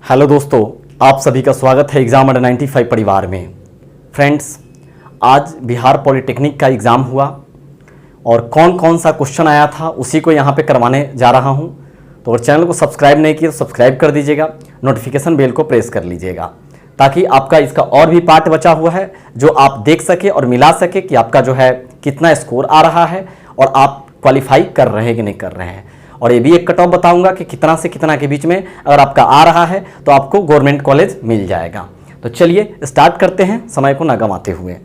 Hello दोस्तों, आप सभी का स्वागत है एग्ज़ाम अंडर 95 परिवार में। फ्रेंड्स, आज बिहार पॉलिटेक्निक का एग्ज़ाम हुआ और कौन कौन सा क्वेश्चन आया था उसी को यहाँ पे करवाने जा रहा हूँ। तो अगर चैनल को सब्सक्राइब नहीं किया तो सब्सक्राइब कर दीजिएगा, नोटिफिकेशन बेल को प्रेस कर लीजिएगा ताकि आपका इसका और भी पार्ट बचा हुआ है जो आप देख सके और मिला सके कि आपका जो है कितना स्कोर आ रहा है और आप क्वालिफाई कर रहे हैं कि नहीं कर रहे हैं। और ये भी एक कट ऑफ बताऊंगा कि कितना से कितना के बीच में अगर आपका आ रहा है तो आपको गवर्नमेंट कॉलेज मिल जाएगा। तो चलिए स्टार्ट करते हैं समय को न गंवाते हुए।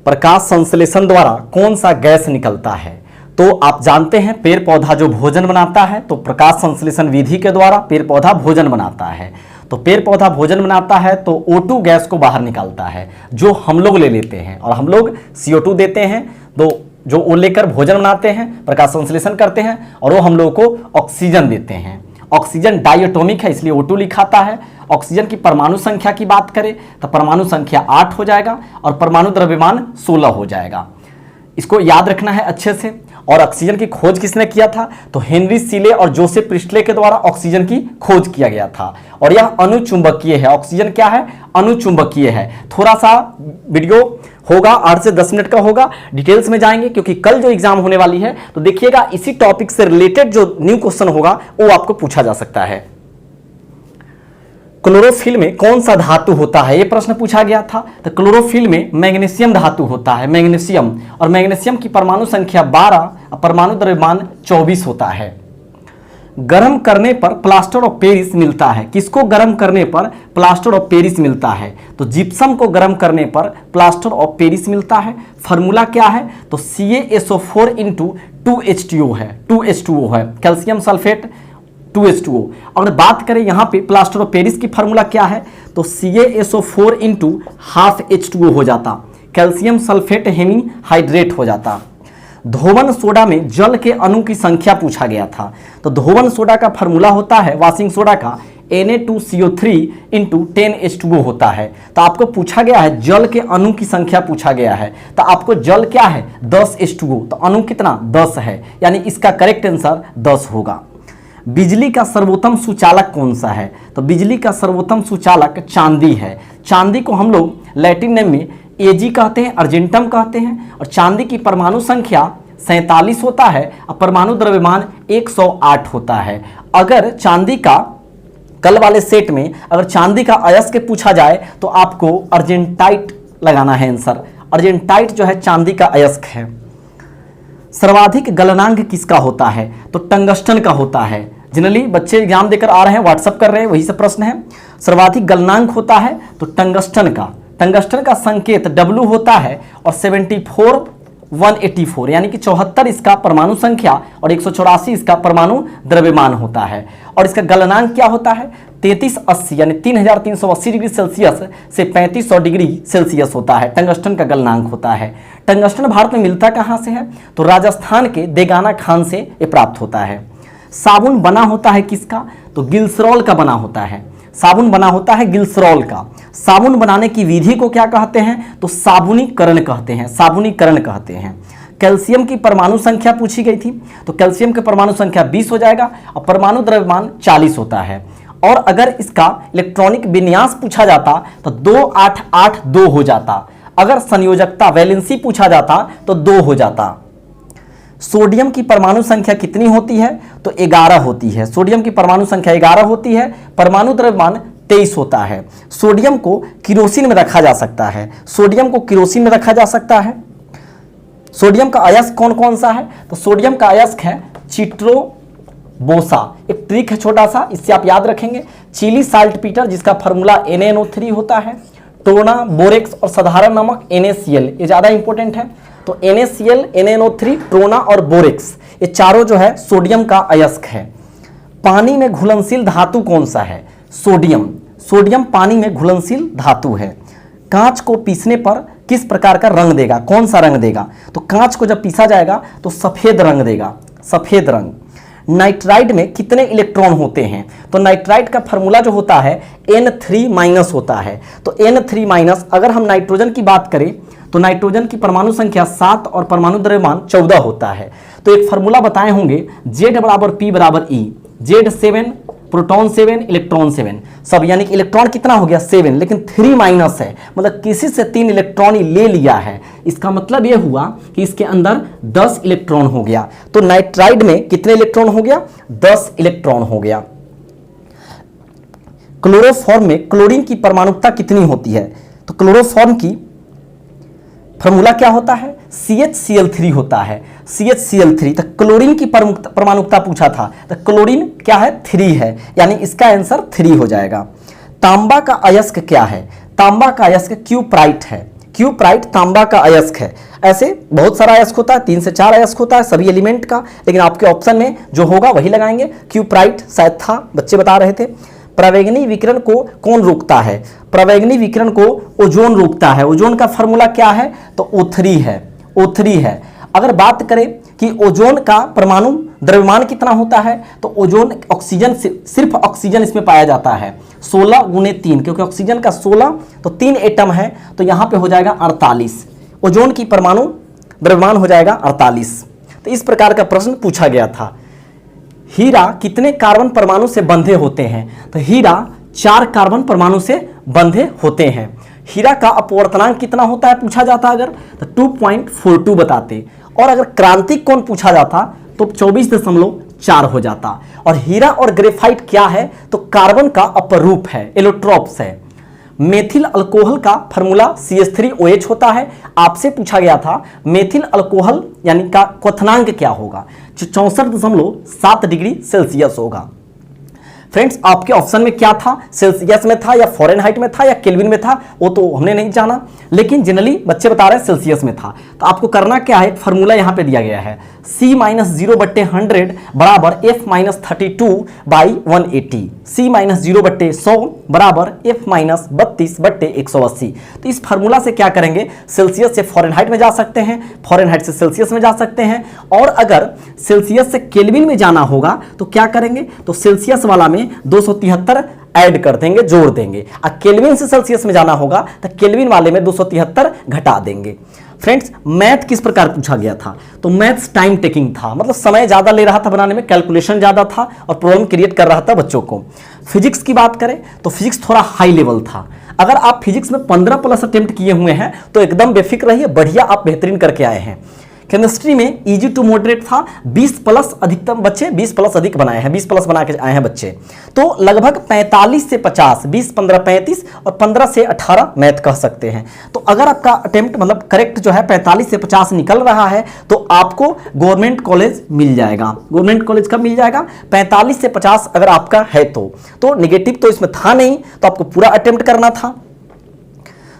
प्रकाश संश्लेषण द्वारा कौन सा गैस निकलता है? तो आप जानते हैं पेड़ पौधा जो भोजन बनाता है, तो प्रकाश संश्लेषण विधि के द्वारा पेड़ पौधा भोजन बनाता है। तो पेड़ पौधा भोजन बनाता है तो O2 गैस को बाहर निकालता है जो हम लोग ले लेते हैं और हम लोग CO2 देते हैं। तो जो वो लेकर भोजन बनाते हैं, प्रकाश संश्लेषण करते हैं और वो हम लोगों को ऑक्सीजन देते हैं। ऑक्सीजन डायटोमिक है इसलिए O2 लिखाता है। ऑक्सीजन की परमाणु संख्या की बात करें तो परमाणु संख्या 8 हो जाएगा और परमाणु द्रव्यमान 16 हो जाएगा। इसको याद रखना है अच्छे से। और ऑक्सीजन की खोज किसने किया था? तो हेनरी सीले और जोसेफ प्रिस्टले के द्वारा ऑक्सीजन की खोज किया गया था। और यह अनुचुंबकीय है। ऑक्सीजन क्या है? अनुचुंबकीय है। थोड़ा सा वीडियो होगा 8 से 10 मिनट का होगा, डिटेल्स में जाएंगे क्योंकि कल जो एग्जाम होने वाली है तो देखिएगा इसी टॉपिक से रिलेटेड जो न्यू क्वेश्चन होगा वो आपको पूछा जा सकता है। क्लोरोफिल में कौन सा धातु होता है? यह प्रश्न पूछा गया था। तो क्लोरोफिल में मैग्नीशियम धातु होता है, मैग्नीशियम। और मैग्नीशियम की परमाणु संख्या 12 और परमाणु द्रव्यमान 24 होता है। गर्म करने पर प्लास्टर ऑफ पेरिस मिलता है। किसको गर्म करने पर प्लास्टर ऑफ पेरिस मिलता है? तो जिप्सम को गर्म करने पर प्लास्टर ऑफ पेरिस मिलता है। फार्मूला क्या है? तो CaSO4 × 2H2O है, 2H2O है, कैल्शियम सल्फेट 2H2O। अगर बात करें यहाँ पे प्लास्टर ऑफ पेरिस की फार्मूला क्या है? तो CaSO4 × ½ H2O हो जाता, कैल्शियम सल्फेट हेमी हाइड्रेट हो जाता। धोवन सोडा में जल के अणु की संख्या पूछा गया था। तो धोवन सोडा का फार्मूला होता है वाशिंग सोडा का Na2CO3 × 10H2O होता है। तो आपको पूछा गया है जल के अणु की संख्या पूछा गया है। तो आपको जल क्या है? 10H2O। तो अणु कितना? 10 है, यानी इसका करेक्ट आंसर 10 होगा। बिजली का सर्वोत्तम सुचालक कौन सा है? तो बिजली का सर्वोत्तम सुचालक चांदी है। चांदी को हम लोग लैटिन नेम में Ag कहते हैं, अर्जेंटम कहते हैं। और चांदी की परमाणु संख्या 47 होता है और परमाणु द्रव्यमान 108 होता है। अगर चांदी का कल वाले सेट में अगर चांदी का अयस्क पूछा जाए तो आपको अर्जेंटाइट लगाना है आंसर। अर्जेंटाइट जो है चांदी का अयस्क है। सर्वाधिक गलनांक किसका होता है? तो टंगस्टन का होता है। जनरली बच्चे एग्जाम देकर आ रहे हैं, व्हाट्सअप कर रहे हैं, वही से प्रश्न है। सर्वाधिक गलनांक होता है तो टंगस्टन का। टंगस्टन का संकेत W होता है और 74 184 यानी कि 74 इसका परमाणु संख्या और 184 इसका परमाणु द्रव्यमान होता है। और इसका गलनांक क्या होता है? 3380 यानी 3380 डिग्री सेल्सियस से 3500 डिग्री सेल्सियस होता है। टंगस्टन का गलनांक होता है। टंगस्टन भारत में मिलता कहाँ से है? तो राजस्थान के देगाना खान से ये प्राप्त होता है। साबुन बना होता है किसका? तो ग्लिसरॉल का बना होता है। साबुन बना होता है ग्लिसरॉल का। साबुन बनाने की विधि को क्या कहते हैं? तो साबुनीकरण कहते हैं, साबुनीकरण कहते हैं। कैल्शियम की परमाणु संख्या पूछी गई थी। तो कैल्शियम की परमाणु संख्या 20 हो जाएगा और परमाणु द्रव्यमान 40 होता है। और अगर इसका इलेक्ट्रॉनिक विन्यास पूछा जाता तो 2882 हो जाता। अगर संयोजकता वैलेंसी पूछा जाता तो 2 हो जाता। सोडियम की परमाणु संख्या कितनी होती है? तो 11 होती है। सोडियम की परमाणु संख्या 11 होती है। परमाणु द्रव्यमान 23 होता है। सोडियम को किरोसिन में रखा जा सकता है। सोडियम को किरोसिन में रखा जा सकता है। सोडियम का अयस्क कौन कौन सा है? तो सोडियम का अयस्क है चिट्रोबोसा। एक ट्रिक है छोटा सा, इससे आप याद रखेंगे। चिली साल्ट पीटर जिसका फार्मूला NaNO3 होता है। टोना, बोरेक्स और साधारण नमक NaCl, ये ज्यादा इंपॉर्टेंट है। तो NaCl, NaNO3, ट्रोना और बोरेक्स ये चारों जो है सोडियम का अयस्क है। पानी में घुलनशील धातु कौन सा है? सोडियम। सोडियम पानी में घुलनशील धातु है। कांच को पीसने पर किस प्रकार का रंग देगा? कौन सा रंग देगा? तो कांच को जब पीसा जाएगा तो सफेद रंग देगा, सफेद रंग। नाइट्राइड में कितने इलेक्ट्रॉन होते हैं? तो नाइट्राइड का फार्मूला जो होता है N3- होता है। तो N3- अगर हम नाइट्रोजन की बात करें तो नाइट्रोजन की परमाणु संख्या 7 और परमाणु द्रव्यमान 14 होता है। तो एक फार्मूला बताए होंगे Z = P = E, Z7 proton 7, electron 7 सब, यानी कि इलेक्ट्रॉन कितना हो गया 7, लेकिन 3 माइनस है, मतलब किसी से 3 इलेक्ट्रॉन ही ले लिया है। इसका मतलब यह हुआ कि इसके अंदर 10 इलेक्ट्रॉन हो गया। तो नाइट्राइड में कितने इलेक्ट्रॉन हो गया, 10 इलेक्ट्रॉन हो गया। क्लोरोफॉर्म में क्लोरीन की परमाणुकता कितनी होती है, तो क्लोरोफॉर्म की फॉर्मूला क्या होता है, CHCl3 होता है, CHCl3। तो क्लोरीन की परमाणुकता पूछा था, तो क्लोरीन क्या है 3 है, यानी इसका आंसर 3 हो जाएगा। तांबा का अयस्क क्या है, तांबा का अयस्क क्यूप्राइट है, क्यूप्राइट तांबा का अयस्क है। ऐसे बहुत सारा अयस्क होता है, 3 से 4 अयस्क होता है सभी एलिमेंट का, लेकिन आपके ऑप्शन में जो होगा वही लगाएंगे। क्यूप्राइट शायद था, बच्चे बता रहे थे। प्रवेगनी विकिरण को कौन रोकता है, प्रवेगनी विकिरण को ओजोन रोकता है। ओजोन का फॉर्मूला क्या है, तो O3 है, O3 है। अगर बात करें कि ओजोन का परमाणु द्रव्यमान कितना होता है, तो ओजोन ऑक्सीजन, सिर्फ ऑक्सीजन इसमें पाया जाता है 16 गुणे 3, क्योंकि ऑक्सीजन का 16 तो 3 एटम है, तो यहां पे हो जाएगा 48। ओजोन की परमाणु द्रव्यमान हो जाएगा 48। तो इस प्रकार का प्रश्न पूछा गया था। हीरा कितने कार्बन परमाणु से बंधे होते हैं, तो हीरा 4 कार्बन परमाणु से बंधे होते हैं। हीरा का अपवर्तनांक कितना होता है पूछा जाता अगर, तो 2.42 बताते। और अगर क्रांतिक कोण पूछा जाता तो 24.4 हो जाता। और हीरा और ग्रेफाइट क्या है, तो कार्बन का अपरूप है, एलोट्रॉप्स है। मेथिल अल्कोहल का फॉर्मूला CH3OH होता है। आपसे पूछा गया था मेथिल अल्कोहल यानी का क्वथनांक क्या होगा, 64.7 डिग्री सेल्सियस होगा। फ्रेंड्स, आपके ऑप्शन में क्या था, सेल्सियस में था या फ़ारेनहाइट में था या केल्विन में था, वो तो हमने नहीं जाना, लेकिन जनरली बच्चे बता रहे हैं सेल्सियस में था। तो आपको करना क्या है, फॉर्मूला यहाँ पे दिया गया है, C-0/100 बराबर F-32/180, C-0/100 बराबर F-32/180। तो इस फार्मूला से क्या करेंगे, सेल्सियस से फ़ारेनहाइट में जा सकते हैं, फ़ारेनहाइट से सेल्सियस में जा सकते हैं, और अगर सेल्सियस से केल्विन में जाना होगा तो क्या करेंगे, तो सेल्सियस वाला में 273 ऐड कर देंगे, जोड़ देंगे। और केल्विन से सेल्सियस में जाना होगा तो केल्विन वाले में 273 घटा देंगे। फ्रेंड्स, मैथ किस प्रकार पूछा गया था, तो मैथ्स टाइम टेकिंग था, मतलब समय ज्यादा ले रहा था बनाने में, कैलकुलेशन ज्यादा था और प्रॉब्लम क्रिएट कर रहा था बच्चों को। फिजिक्स की बात करें तो फिजिक्स थोड़ा हाई लेवल था। अगर आप फिजिक्स में 15+ अटेम्प्ट किए हुए हैं तो एकदम बेफिक्र रहिए, बढ़िया आप बेहतरीन करके आए हैं। केमिस्ट्री में इजी टू मॉडरेट था, 20+ अधिकतम बच्चे 20+ अधिक बनाए हैं, 20+ बना के आए हैं बच्चे। तो लगभग 45 से 50, 20, 15, 35 और 15 से 18 मैथ कह सकते हैं। तो अगर आपका अटेम्प्ट मतलब करेक्ट जो है 45 से 50 निकल रहा है तो आपको गवर्नमेंट कॉलेज मिल जाएगा। गवर्नमेंट कॉलेज कब मिल जाएगा, 45 से 50 अगर आपका है तो नेगेटिव तो इसमें था नहीं, तो आपको पूरा अटेम्प्ट करना था।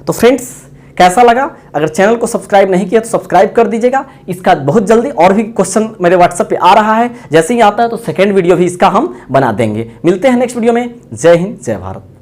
तो फ्रेंड्स, कैसा लगा, अगर चैनल को सब्सक्राइब नहीं किया तो सब्सक्राइब कर दीजिएगा। इसका बहुत जल्दी और भी क्वेश्चन मेरे व्हाट्सएप पे आ रहा है, जैसे ही आता है तो सेकंड वीडियो भी इसका हम बना देंगे। मिलते हैं नेक्स्ट वीडियो में। जय हिंद, जय भारत।